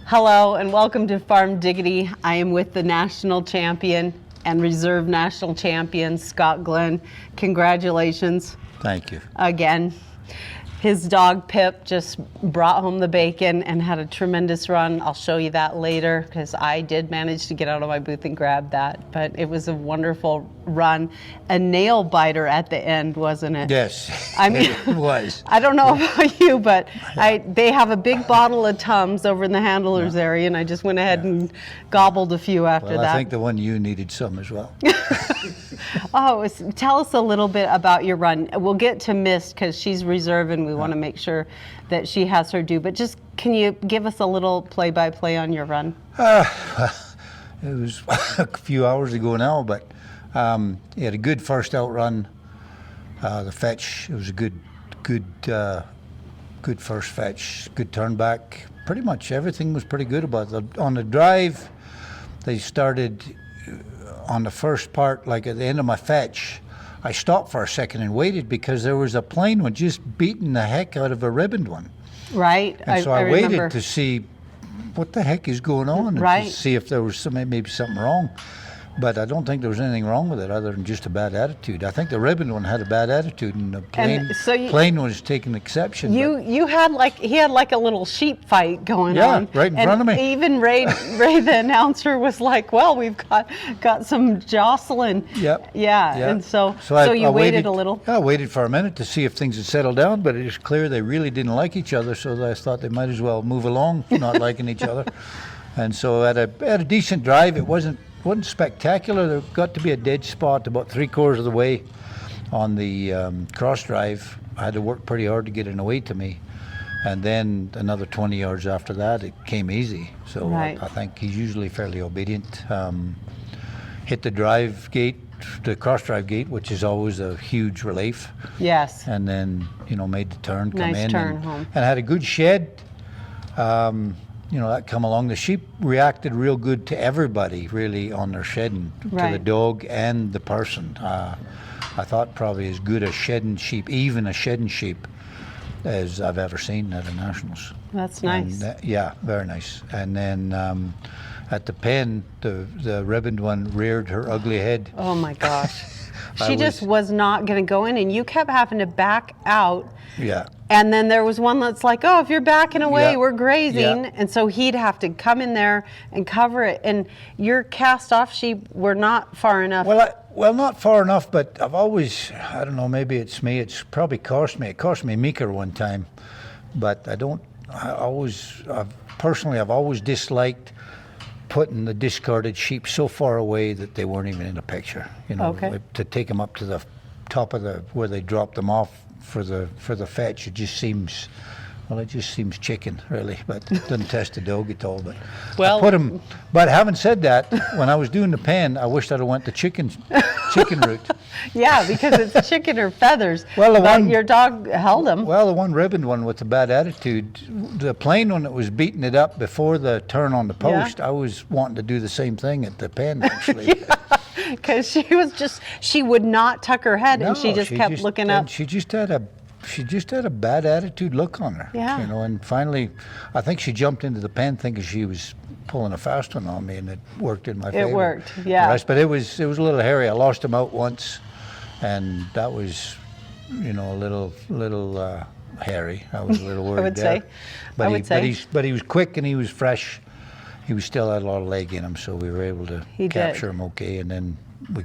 Hello and welcome to Farm Diggity. I am with the national champion and reserve national champion, Scott Glen. Congratulations. Thank you. Again. His dog Pip just brought home the bacon and had a tremendous run. I'll show you that later because I did manage to get out of my booth and grab that. But it was a wonderful run. A nail biter at the end, wasn't it? Yes, I mean, it was. I don't know about you, but they have a big bottle of Tums over in the handlers area, and I just went ahead and gobbled a few after that. I think the one you needed some as well. Tell us a little bit about your run. We'll get to Mist because she's reserve and we want to make sure that she has her due. But just can you give us a little play-by-play on your run? It was a few hours ago now, but he had a good first out run. The fetch, it was a good first fetch, good turn back. Pretty much everything was pretty good about it. On the drive, they started on the first part, like at the end of my fetch, I stopped for a second and waited because there was a plain one just beating the heck out of a ribboned one. Right. And so I waited to see what the heck is going on, and to see if there was maybe something wrong. But I don't think there was anything wrong with it other than just a bad attitude. I think the ribbon one had a bad attitude, and the plain was taking exception. He had like a little sheep fight going on. Yeah, right in front of me. Even Ray the announcer was like, "Well, we've got some jostling." Yep. Yeah. And so you waited a little. Yeah, I waited for a minute to see if things had settled down, but it was clear they really didn't like each other. So I thought they might as well move along, not liking each other. And so at a decent drive, it wasn't spectacular. There got to be a dead spot about 3/4 of the way on the cross drive. I had to work pretty hard to get it away to me, and then another 20 yards after that it came easy. So I think he's usually fairly obedient. Hit the drive gate, the cross drive gate, which is always a huge relief. Yes. And then made the turn, come nice in turn home. And had a good shed. That come along. The sheep reacted real good to everybody, really, on their shedding, to the dog and the person. I thought probably as good a shedding sheep, even a shedding sheep, as I've ever seen at the Nationals. That's nice. And, yeah, very nice. And then at the pen, the ribboned one reared her ugly head. Oh my gosh. She just was not going to go in, and you kept having to back out. Yeah. And then there was one that's like, "Oh, if you're backing away, we're grazing." And so he'd have to come in there and cover it. And your cast-off sheep were not far enough. Well, not far enough, but I've always, I don't know, maybe it's me. It's probably cost me. It cost me Meeker one time. But I've always disliked putting the discarded sheep so far away that they weren't even in the picture. To take them up to the top of where they dropped them off for the fetch, it just seems chicken, really. But it doesn't test the dog at all. But I put them. But having said that, when I was doing the pen, I wished I'd have went the chicken route. Yeah, because it's chicken or feathers. Well, your dog held them. Well, the one ribboned one with the bad attitude, the plain one that was beating it up before the turn on the post, I was wanting to do the same thing at the pen, actually. Because she would not tuck her head, and she just kept looking up. She just had a bad attitude look on her. Yeah. And finally, I think she jumped into the pen thinking she was pulling a fast one on me, and it worked in my favor. It worked, yeah. But it was a little hairy. I lost him out once, and that was, a little hairy. I was a little worried I would there. say. But he was quick and he was fresh. He was still had a lot of leg in him, so we were able to capture him okay, and then we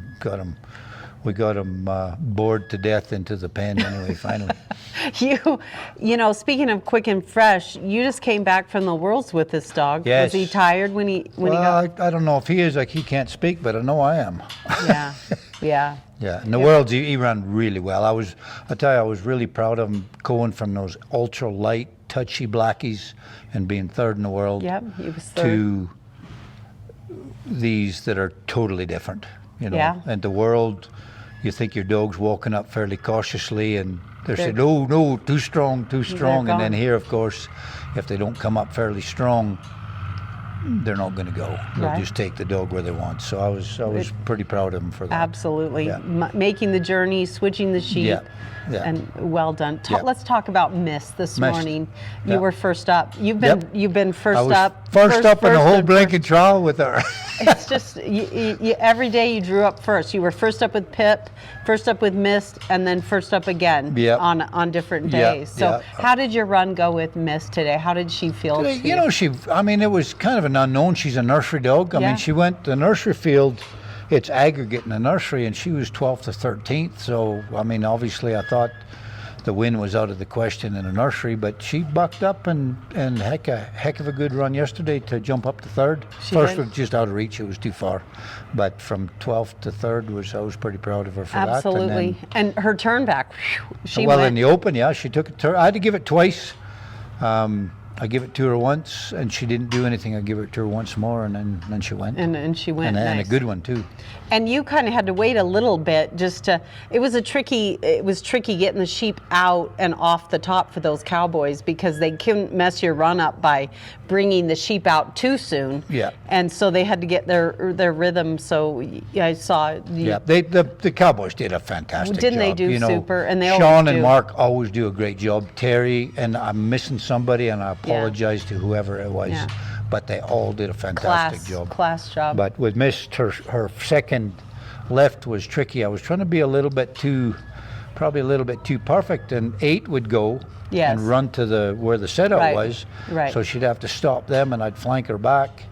got him bored to death into the pen anyway, finally. Speaking of quick and fresh, you just came back from the Worlds with this dog. Yes. Was he tired when he got? I don't know if he is, he can't speak, but I know I am. Yeah, yeah. Yeah, in the Worlds, he ran really well. I was really proud of him going from those ultra light, touchy blackies and being third in the world. Yep, he was third. To these that are totally different, Yeah. And the World, you think your dog's walking up fairly cautiously, and they're saying, no, too strong. And then here, of course, if they don't come up fairly strong, they're not going to go. They'll Right. just take the dog where they want. So I was pretty proud of them for that. Absolutely. Yeah. Making the journey, switching the sheep. Yeah. Yeah. And well done. Yeah. Let's talk about Mist this Mist. morning. Yeah. You were first up. You've been first I was up. first up in the whole and blanket trial with her. It's just every day you drew up first. You were first up with Pip, first up with Mist, and then first up again Yep. on different Yep, days. So yep. how did your run go with Mist today? How did she feel? to You know, it was kind of an unknown. She's a nursery dog. I Yeah. mean, she went the nursery field. It's aggregate in the nursery, and she was 12th to 13th. So, I mean, obviously, I thought the win was out of the question in the nursery, but she bucked up and heck of a good run yesterday to jump up to third. She First did. was just out of reach; it was too far. But from 12th to third I was pretty proud of her for that. Absolutely. And her turn back, she Well, went. in the open, yeah, she took it. I had to give it twice. I give it to her once, and she didn't do anything. I give it to her once more, and then she went. and she went. and nice. a good one too. And you kind of had to wait a little bit just to. It was tricky getting the sheep out and off the top for those cowboys because they couldn't mess your run up by bringing the sheep out too soon. Yeah. And so they had to get their rhythm. So I saw. Yeah, the Cowboys did a fantastic job. Didn't they do you know, super? And they Sean always and do. Mark always do a great job. Terry, and I'm missing somebody, and I apologize to whoever it was, Yeah. but they all did a fantastic job. Class job. But with Miss, her second left was tricky. I was trying to be probably a little bit too perfect, and 8 would go Yes. and run to where the setout Right. was. Right. So she'd have to stop them, and I'd flank her back,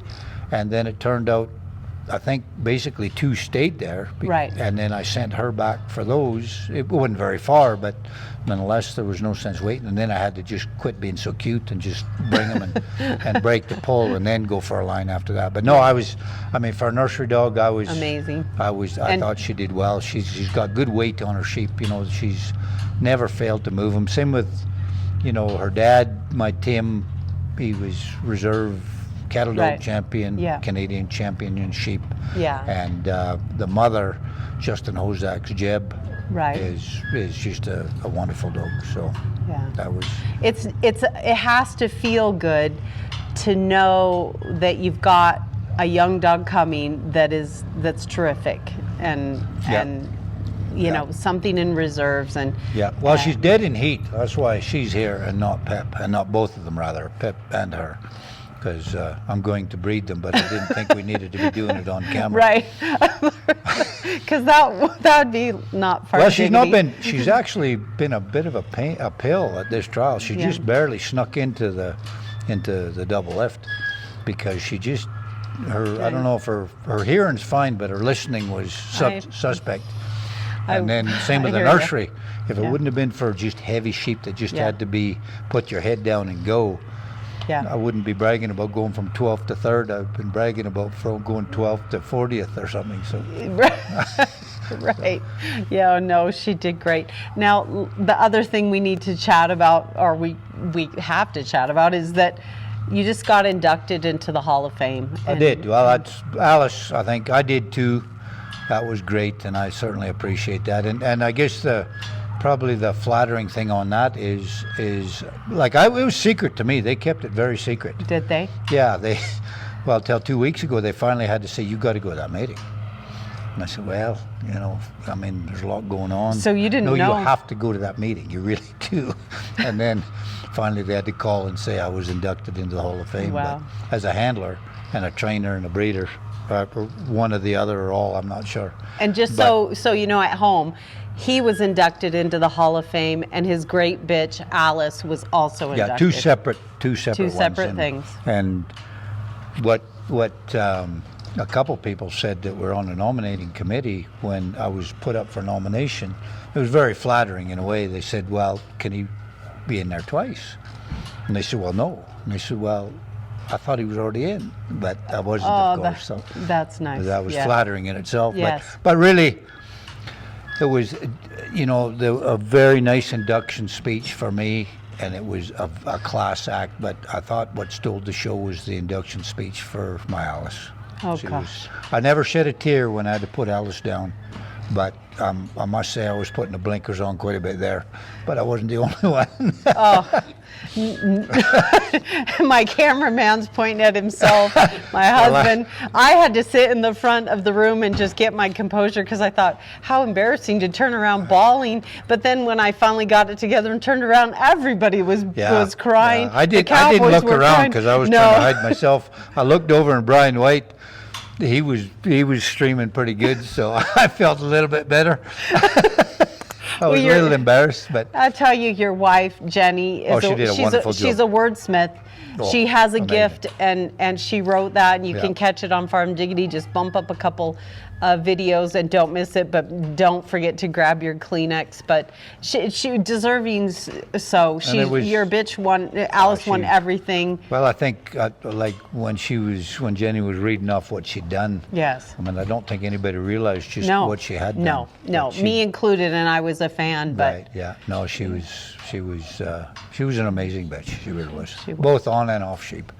and then it turned out, I think basically 2 stayed there. Right. And then I sent her back for those. It wasn't very far, but nonetheless, there was no sense waiting. And then I had to just quit being so cute and just bring them and break the pull and then go for a line after that. But no, for a nursery dog, I was Amazing. I And- thought she did well. She's got good weight on her sheep. You know, she's never failed to move them. Same with, her dad, my Tim. He was reserve cattle dog Right. champion, Yeah. Canadian champion in sheep. Yeah. And the mother, Justin Hozak's Jeb, Right. is just a wonderful dog. So Yeah. that was It has to feel good to know that you've got a young dog coming that's terrific and Yeah. you know something in reserves and yeah. Well, she's dead in heat. That's why she's here and not Pep, and not both of them rather, Pep and her. Because I'm going to breed them, but I didn't think we needed to be doing it on camera. right because that would be not part Well, of Diggity. she's actually been a bit of a pill at this trial. She Yeah. just barely snuck into the double left because she just I don't know if her hearing's fine, but her listening was suspect. And then same with the I hear ya. nursery. If it Yeah. wouldn't have been for just heavy sheep that just Yeah. had to be put your head down and go, Yeah. I wouldn't be bragging about going from 12th to 3rd. I've been bragging about from going 12th to 40th or something. So Right. Yeah, no, she did great. Now, the other thing we need to chat about, or we have to chat about, is that you just got inducted into the Hall of Fame. I did. Well, that's Alice. I think I did too. That was great, and I certainly appreciate that. And I guess probably the flattering thing on that is like it was secret to me. They kept it very secret. Did they? Yeah, well, till 2 weeks ago, they finally had to say, you got to go to that meeting. And I said, well, there's a lot going on. So you didn't know? know? You have to go to that meeting. You really do. And then finally they had to call and say I was inducted into the Hall of Fame. Wow. But as a handler and a trainer and a breeder, or one or the other or all, I'm not sure. And just so you know at home, he was inducted into the Hall of Fame, and his great bitch, Alice, was also inducted. Yeah, two separate Two ones. separate things. And what a couple people said that were on the nominating committee when I was put up for nomination, it was very flattering in a way. They said, well, can he be in there twice? And they said, well, no. And they said, well, I thought he was already in, but I wasn't, of course. So that's nice. that was Yeah. flattering in itself. Yes. But really, it was, a very nice induction speech for me, and it was a class act. But I thought what stole the show was the induction speech for my Alice. Oh, She gosh. I never shed a tear when I had to put Alice down, but I must say I was putting the blinkers on quite a bit there. But I wasn't the only one. Oh, my cameraman's pointing at himself, my husband. I had to sit in the front of the room and just get my composure because I thought, how embarrassing to turn around bawling. But then when I finally got it together and turned around, everybody was crying. I didn't look around because I was trying to hide myself. I looked over and Brian White, he was streaming pretty good, so I felt a little bit better. I was a little embarrassed, but I tell you, your wife Jenny is she did a wonderful job. She's a wordsmith. She has a amazing gift, and she wrote that, and you can catch it on Farm Diggity. Just bump up a couple videos and don't miss it, but don't forget to grab your Kleenex. But she deserving so. Your bitch won. Alice won everything. Well, I think like when Jenny was reading off what she'd done. Yes. I mean, I don't think anybody realized just what she had done. No, me included, and I was a fan. But right, yeah, no, she was an amazing bitch. She really was. Both on and off sheep.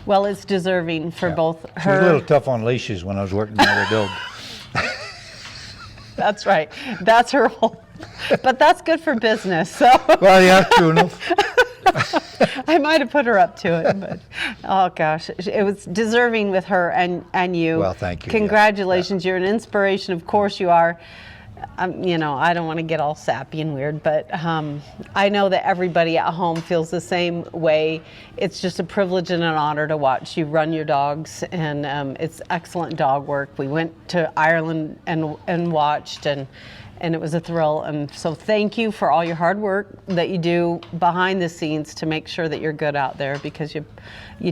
Well, it's deserving for both her. She was a little tough on leashes when I was working the other dog. That's right. That's her whole. But that's good for business. So. Well, yeah, true enough. I might have put her up to it, but oh gosh, it was deserving with her and you. Well, thank you. Congratulations. You're an inspiration. Of course you are. I don't want to get all sappy and weird, but I know that everybody at home feels the same way. It's just a privilege and an honor to watch you run your dogs, and it's excellent dog work. We went to Ireland and watched, and it was a thrill. And so thank you for all your hard work that you do behind the scenes to make sure that you're good out there, because you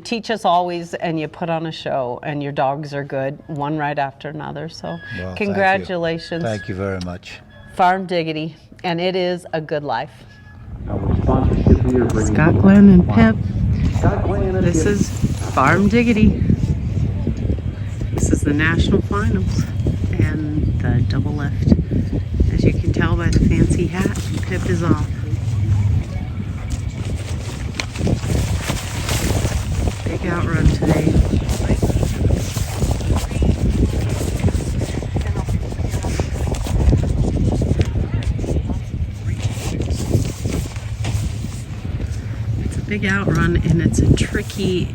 teach us always, and you put on a show, and your dogs are good, one right after another. So congratulations. Thank you very much. Farm Diggity, and it is a good life. Scott Glen and Pip. This is Farm Diggity. This is the national finals and the double lift. As you can tell by the fancy hat, Pip is off. Big outrun today. It's a big outrun, and it's a tricky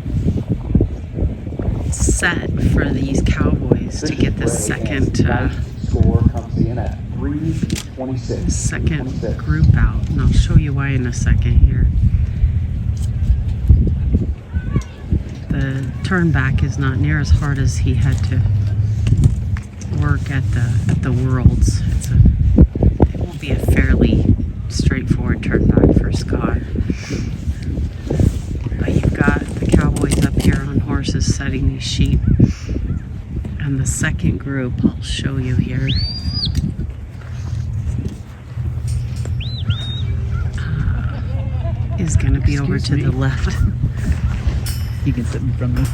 set for these cowboys to get the second group out, and I'll show you why in a second here. The turn back is not near as hard as he had to work at the Worlds. It will be a fairly straightforward turn back for Scott. But you've got the cowboys up here on horses setting these sheep, and the second group I'll show you here. Is going to be over to the left. You can sit in front of me.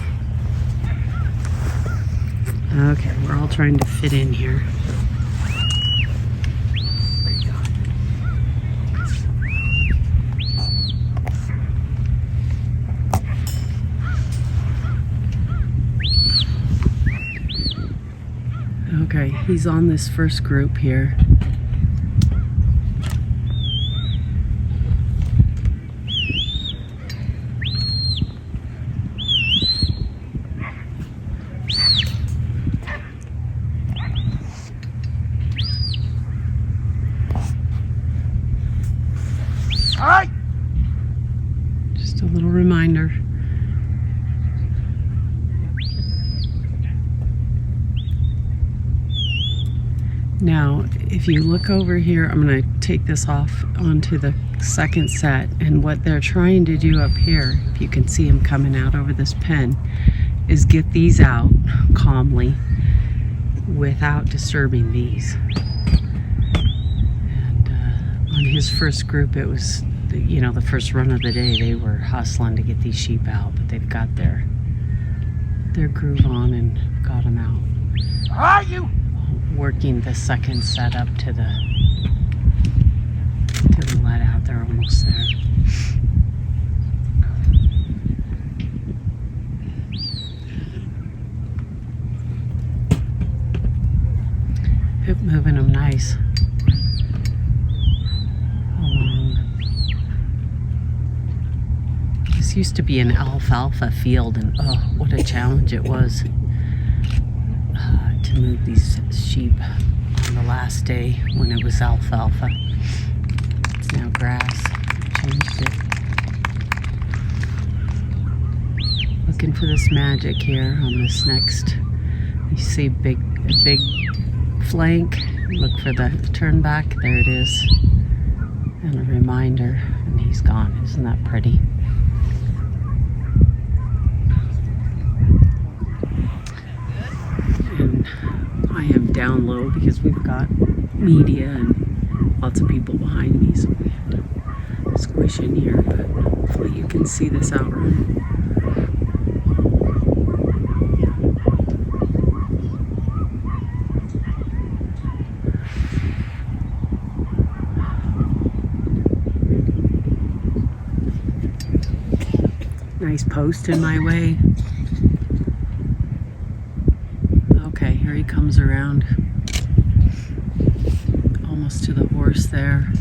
Okay, we're all trying to fit in here. Okay, he's on this first group here. Just a little reminder. Now, if you look over here, I'm going to take this off onto the second set, and what they're trying to do up here, if you can see them coming out over this pen, is get these out calmly without disturbing these. And on his first group, it was, the first run of the day, they were hustling to get these sheep out, but they've got their groove on and got them out. Are you? Working the second set up to the let out. They're almost there. Pip moving them nice along. used to be an alfalfa field, and oh, what a challenge it was to move these sheep on the last day when it was alfalfa. It's now grass. Changed it. Looking for this magic here on this next. You see big flank. Look for the turn back. There it is. And a reminder. And he's gone. Isn't that pretty? And I am down low because we've got media and lots of people behind me, so we had to squish in here. But hopefully you can see this outrun. Nice post in my way. Okay, here he comes around. Almost to the horse there.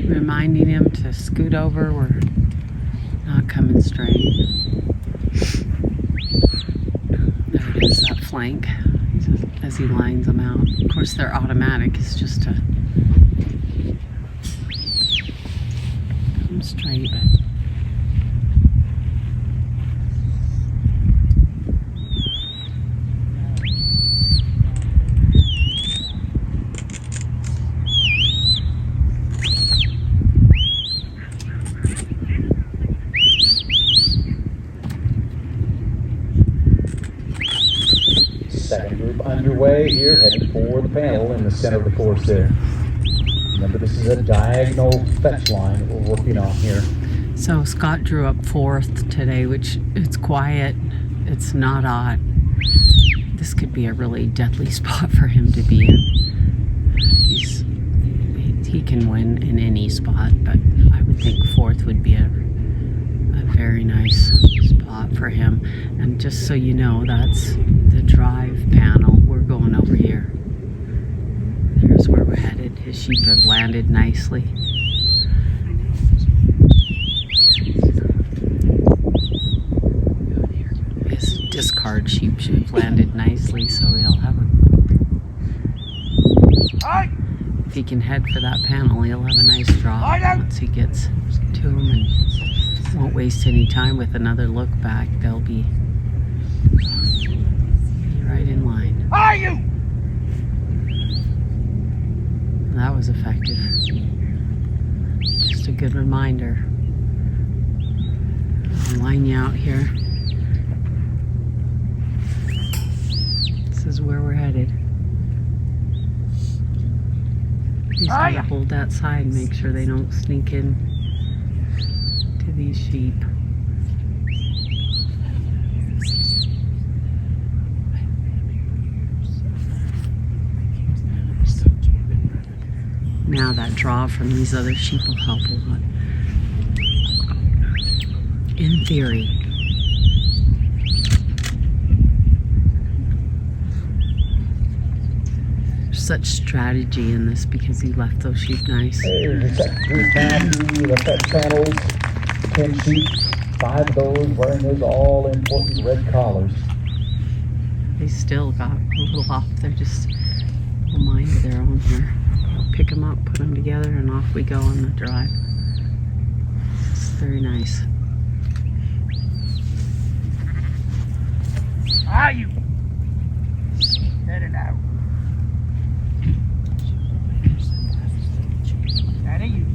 Reminding him to scoot over. We're not coming straight. There it is, that flank. As he lines them out. Of course, they're automatic. It's just to come straight. Second group underway here, heading for the panel in the center of the course there. Remember, this is a diagonal fetch line that we're working on here. So Scott drew up fourth today, which it's quiet. It's not hot. This could be a really deadly spot for him to be in. He can win in any spot, but I would think fourth would be a very nice spot for him. And just so you know, that's the drive panel. We're going over here. There's where we're headed. His sheep have landed nicely. His discard sheep should have landed nicely, so he'll have a... If he can head for that panel, he'll have a nice draw once he gets to him, and won't waste any time with another look back. They'll be right in line. Are you? That was effective. Just a good reminder. I'll line you out here. This is where we're headed. He's got to hold that side and make sure they don't sneak in to these sheep. Now that draw from these other sheep will help a lot. In theory. There's such strategy in this because he left those sheep nice. There's the second group down through the fetch panels. 10 sheep, 5 of those wearing those all important red collars. They still got a little off. They're just a mind of their own here. Pick them up, put them together, and off we go on the drive. It's very nice. Are you? Heading out. That are you.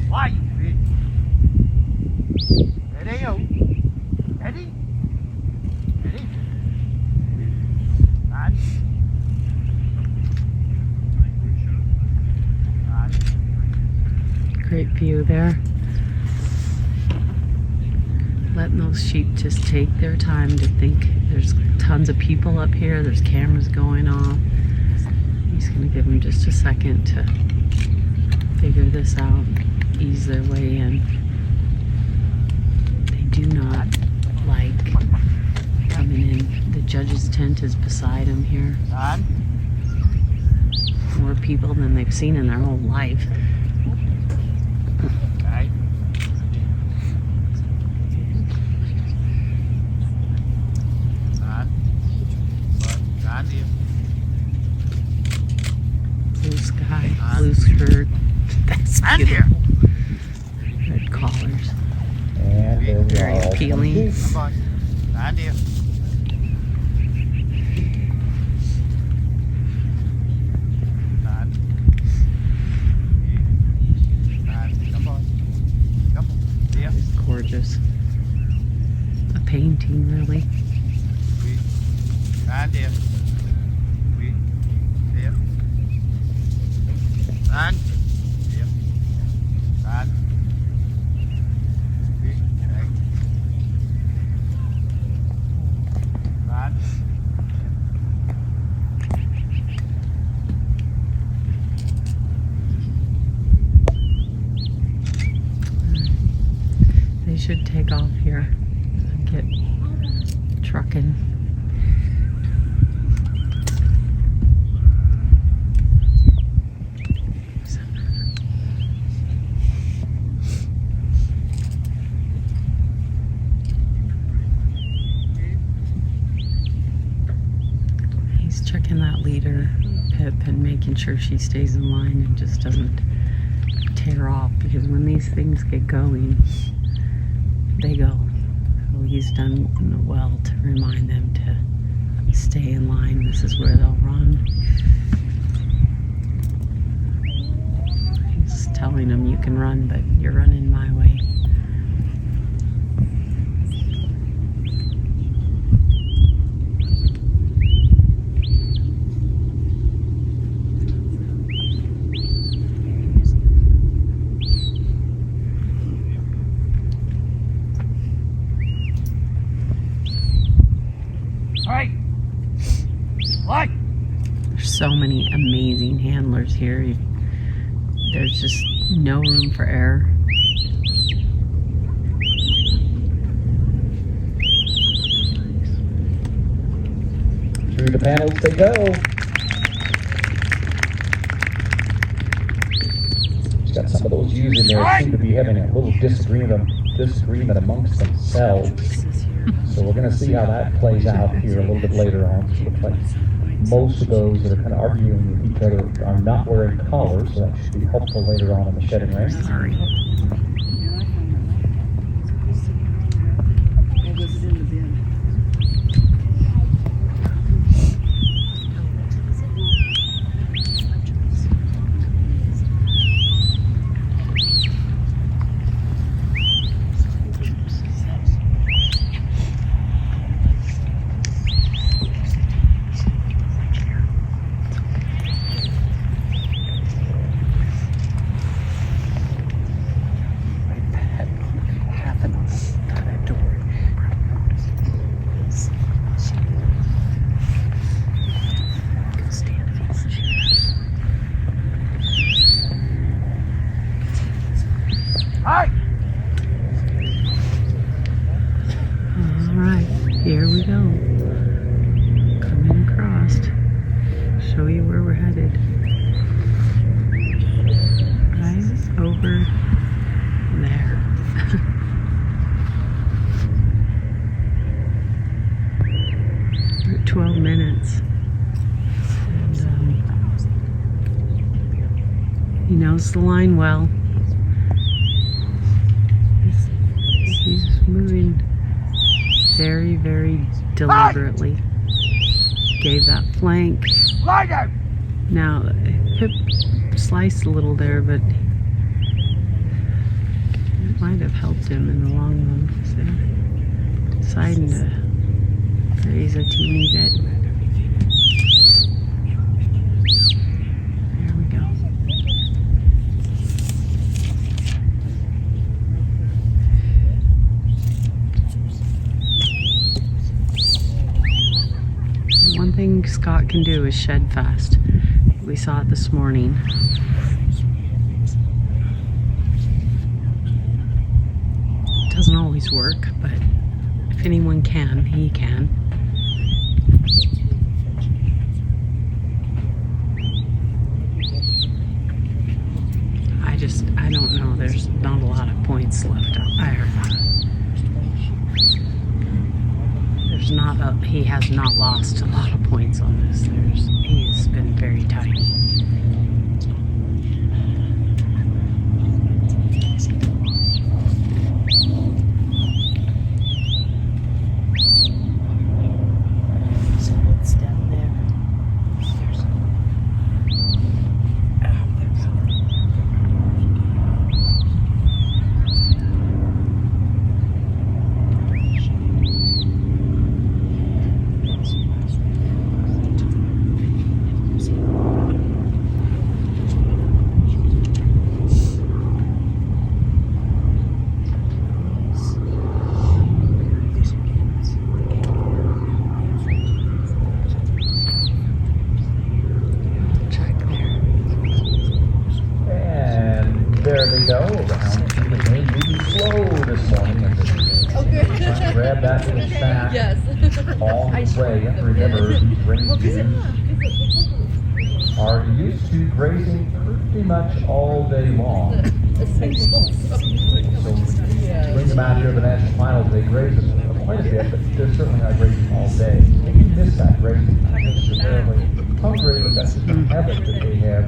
Why you big? Ready, yo. Ready? Ready? On. Great view there. Letting those Those sheep just take their time to think. There's tons of people up here. There's cameras going off. He's going to give them just a second to figure this out, ease their way in. They do not like coming in. The judge's tent is beside him here. Son. More people than they've seen in their whole life. Okay. Son. Son, dear. Blue sky, blue skirt. That's Son, dear. beautiful. Red collars. And there we Very are. appealing. Come on. Son, dear. Son. Son, come on. Come on. Dear. Gorgeous. A painting, really. Sweet. Son, dear. Sweet. Dear. Son. Dear. Son. Sweet. Okay. Son. They should take off here and get trucking. He's checking that leader, Pip, and making sure she stays in line and just doesn't tear off, because when these things get going, they go. So he's done well to remind them to stay in line. This is where they'll run. He's telling them you can run, but you're running my way. Hey! What? There's so many amazing handlers here. There's just no room for error. Through the panels they go. Just got some of those ewes in there seem to be having a little disagreement amongst themselves. So we're going to see how that plays out here a little bit later on. So it looks like most of those that are kind of arguing with each other are not wearing collars, so that should be helpful later on in the shedding race. Sorry. Hey! All right, here we go. Coming across. Show you where we're headed. Right over there. We're at 12 minutes. And he knows the line well. He's moving very, very deliberately. Gave that flank. Lie down! Now, Pip sliced a little there, but it might have helped him in the long run. So, deciding to raise a teeny bit. There we go. One thing Scott can do is shed fast. We saw it this morning. It doesn't always work, but if anyone can, he can. I don't know. There's not a lot of points left out there. He has not lost a lot of points on this. He's been very tiny. So it's down there. There they go. Round two, the game moving slow this morning. And grab that little sack all the way. Remember, these reindeers are used to grazing pretty much all day long. So bring them out here to the national finals. They graze quite a bit, but they're certainly not grazing all day. They can miss that grazing. Not necessarily hungry, but that's just a habit that they have.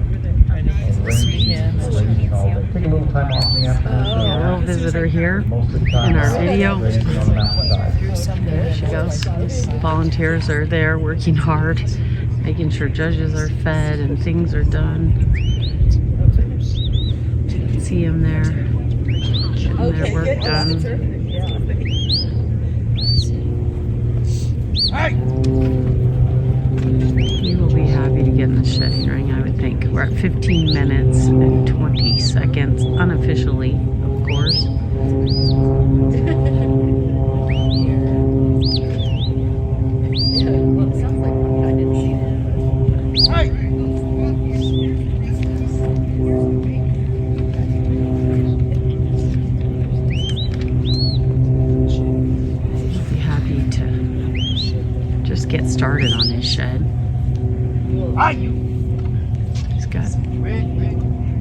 Grazing all day. Take a little time off in the afternoon. A little visitor here Most of the time, in our video. grazing on the mountainside. There she goes. These volunteers are there working hard, making sure judges are fed and things are done. You can see them there, getting their work done. You will be happy to get in the shedding ring, I would think. We're at 15 minutes and 20 seconds, unofficially, of course. Be happy to just get started on his shed. He's got a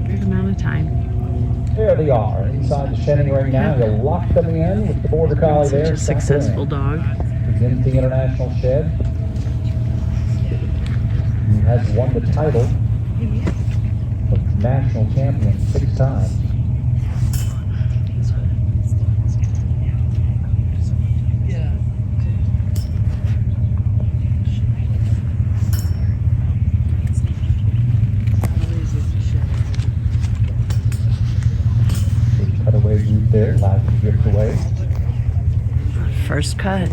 good amount of time. There they are, inside the shedding ring now. You'll lock them in with the border collie there. Such a successful dog. Begins the international shed. He has won the title of national champion 6 times. Cutaway route there, allows you to drift away. First cut.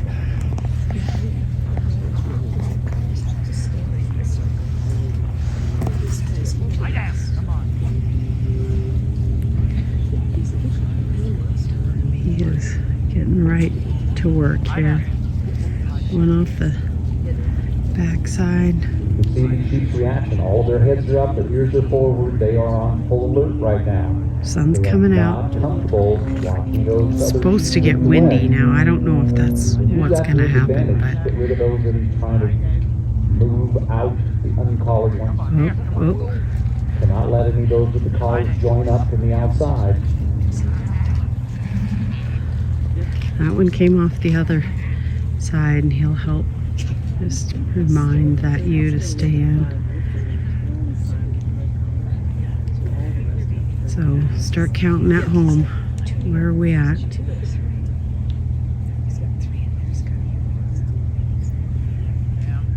He is getting right to work here. One off the backside. You can see the sheep's reaction. All of their heads are up, their ears are forward. They are on full alert right now. Sun's They are coming not out. comfortable watching those It's other supposed to sheep get move windy away. now. I don't know if that's Use what's that going to to his happen, advantage. but Get rid of those that he's trying to move out, the uncollared ones. oh, Cannot let any of those with the collars join up from the outside. that one came off the other side, and he'll help just remind that ewe to stay in. So start counting at home. Where are we at?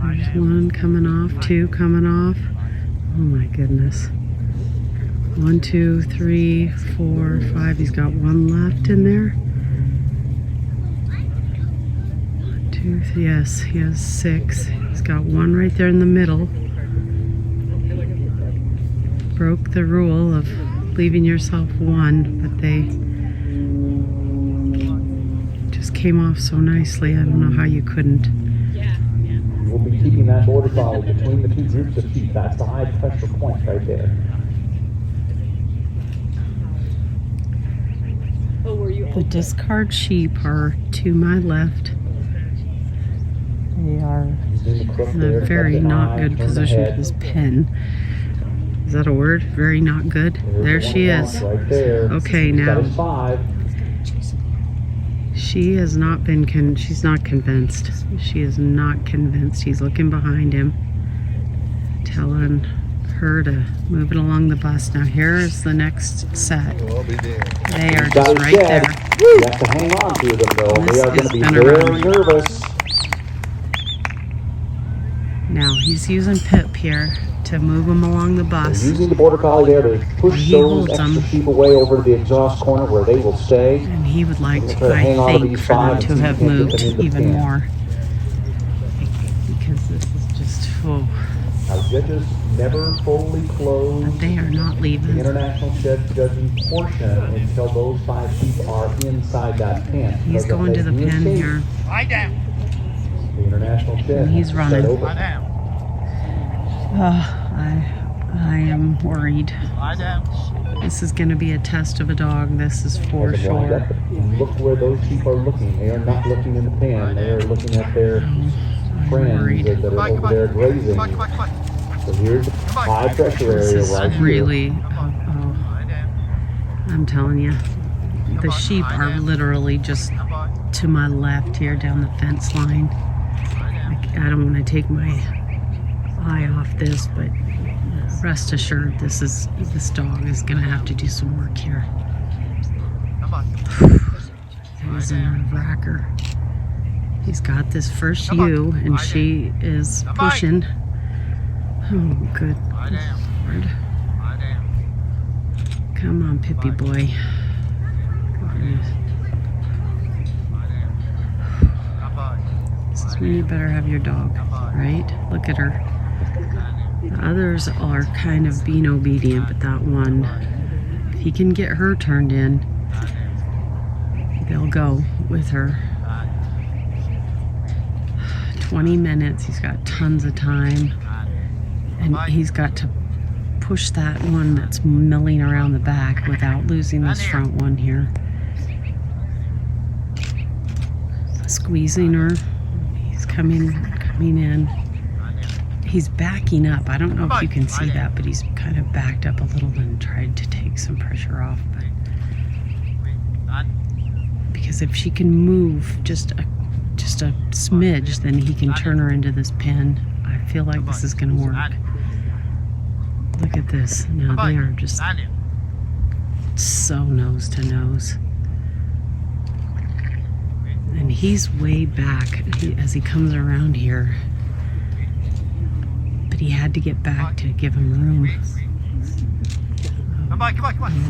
There's one coming off, two coming off. Oh my goodness. 1, 2, 3, 4, 5. He's got one left in there. 1, 2, 3. Yes, he has 6. He's got one right there in the middle. Broke the rule of leaving yourself one, but they just came off so nicely. I don't know how you couldn't. We'll be keeping trolley between the two groups of sheep. That's the high pressure point right there. The discard sheep are to my left. They are Using the crook in there a to very catch an not eye, good turn the position for head. this pen. Is that a word? Very not good. There's There the she one is. right there. Okay, He's got now his 5. she has not been she's not convinced. She is not convinced. He's looking behind him, telling her to move it along the bus. Now here is the next set. I'll be there. They are He's got just his right shed. there. You have to hang on to them though. This They are going has to be been a very run. nervous. Now he's using Pip here to move him along the They're bus. using the border collie there to push He those holds extra them. sheep away over to the exhaust corner where they will stay. And he would like We're to, gonna try to hang on I to think, these for them 5 to and see have if we can get moved them in the even pen. more. Because this is just, oh, Our judges never fully close but they are not the leaving. international shed judging portion until those 5 sheep are inside that pen. He's Because if going to they the do pen escape, here. Lie down. The international shed And he's has to running. start over. Lie down. I am worried. Lie down. This is going to be a test of a dog. This is for As of lined sure. up, look where those sheep are looking. They are not looking in the pen. They are looking at their I'm friends worried. that are over there grazing. Come on. So here's the high pressure This area is right here. really, Lie down. I'm telling you, the sheep are literally just Come on. to my left here down the fence line. I don't want to take my eye off this, but rest assured, this dog is going to have to do some work here. Come on. It was a nerve-wracker. He's got this first ewe, and she is pushing. Oh, good Lie down. Lord. Lie down. Come on, Pippy boy. Lie down. Come on. This is when you better have your dog, right? Look at her. The others are kind of being obedient, but that one, if he can get her turned in, they'll go with her. 20 minutes, he's got tons of time, and he's got to push that one that's milling around the back without losing this front one here. Squeezing her, he's coming in. He's backing up. I don't know if you can see that, but he's kind of backed up a little and tried to take some pressure off. But because if she can move just a smidge, then he can turn her into this pen. I feel like this is going to work. Look at this. Now they are just so nose to nose. And he's way back as he comes around here. But he had to get back to give him room. Come on.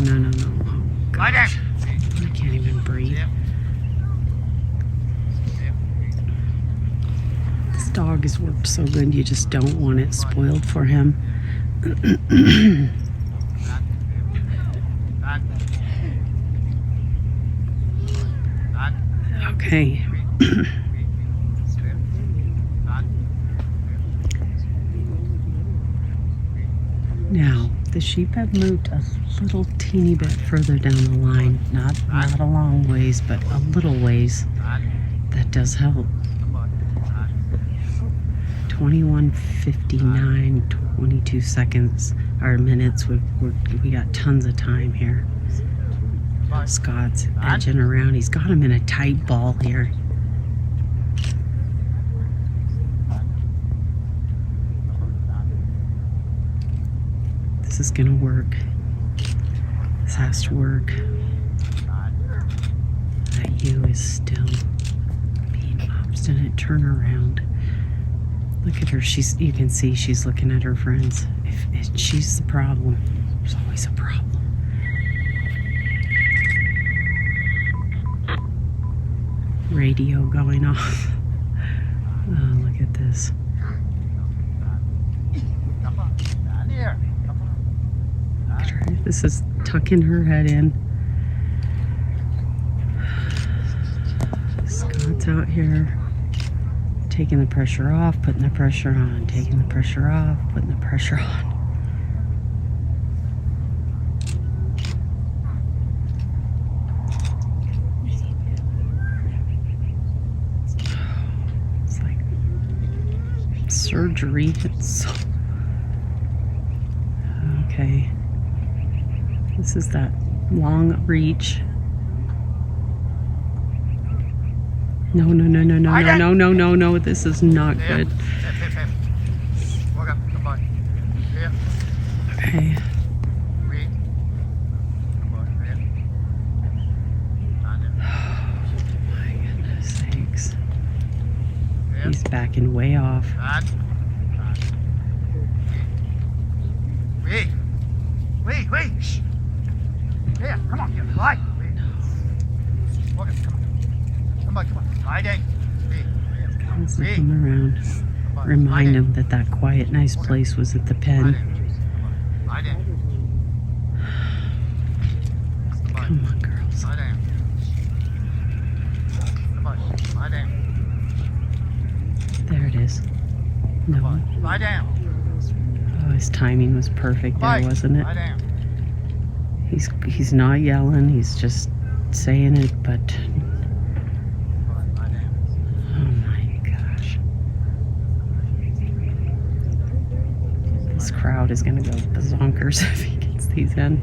No. Oh, gosh. I can't even breathe. This dog has worked so good, you just don't want it spoiled for him. Okay. Now, the sheep have moved a little teeny bit further down the line. Not a long ways, but a little ways. That does help. 21:59, 22 seconds, or minutes. We got tons of time here. Scott's edging around. He's got him in a tight ball here. This is gonna work. This has to work. That ewe is still being obstinate. Turn around. Look at her. You can see she's looking at her friends. If she's the problem, there's always a problem. Radio going off. Oh, look at this. Look at her. This is tucking her head in. Scott's out here Taking the pressure off, putting the pressure on, taking the pressure off, putting the pressure on. It's like surgery. It's so... Okay. This is that long reach. No, no, no, no, no, no, no, no, no, no. This is not good. Walk up. Come on. Here. Okay. Wait. Come on. Here. My goodness sakes. Here. He's backing way off. Wait. Wait. Wait. Shh. Here. Come on. Here. Lie. Wait. Walk up. Come on. Come on. Come on. Lie down. Wait. I'll zip him around. Remind him that that quiet, nice place was at the pen. Lie down. Come on, girls. Lie down. Come on. Lie down. There it is. No. Lie down. Oh, his timing was perfect there, wasn't it? Lie down. He's not yelling. He's just saying it, but Lie down. oh my gosh. This crowd is gonna go bazonkers if he gets these in.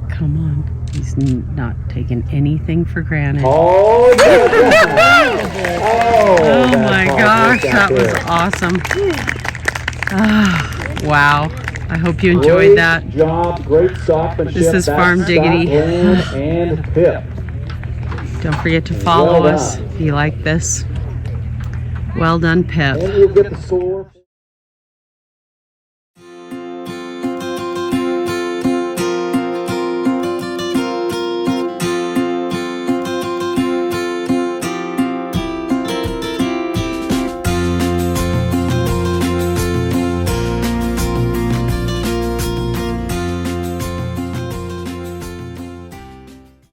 Come on. He's not taking anything for granted. Oh, yeah. Oh my gosh, that was awesome. Ah, wow. I hope you enjoyed that. Great job, great stockmanship. This is That's Farm Diggity. Scott Glen and Pip. Don't forget to follow Well us done. if you like this. Well done, Pip. And you'll get the score.